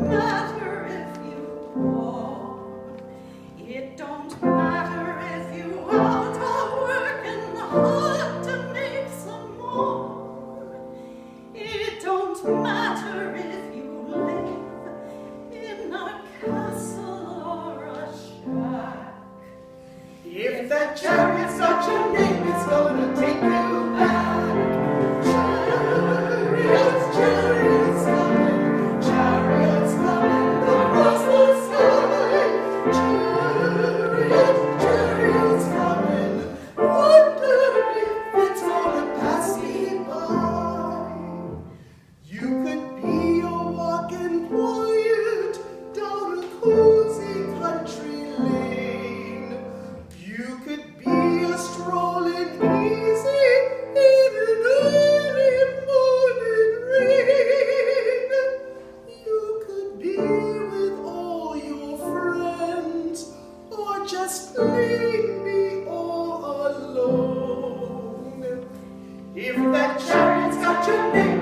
matter if you walk. It don't matter if you out of working hard to make some more. It don't matter if you live in a castle or a shack. If that chariot's got your name, it's gonna take you back. Chariots, chariots coming, chariots coming across the sky. Chariots, chariots coming, wonder if it's gonna pass me by. You could be a walking quiet down a cozy country lane. You could be a strolling easy in an early morning rain. You could be with all your friends, or just leave me all alone. If that chariot's got your name,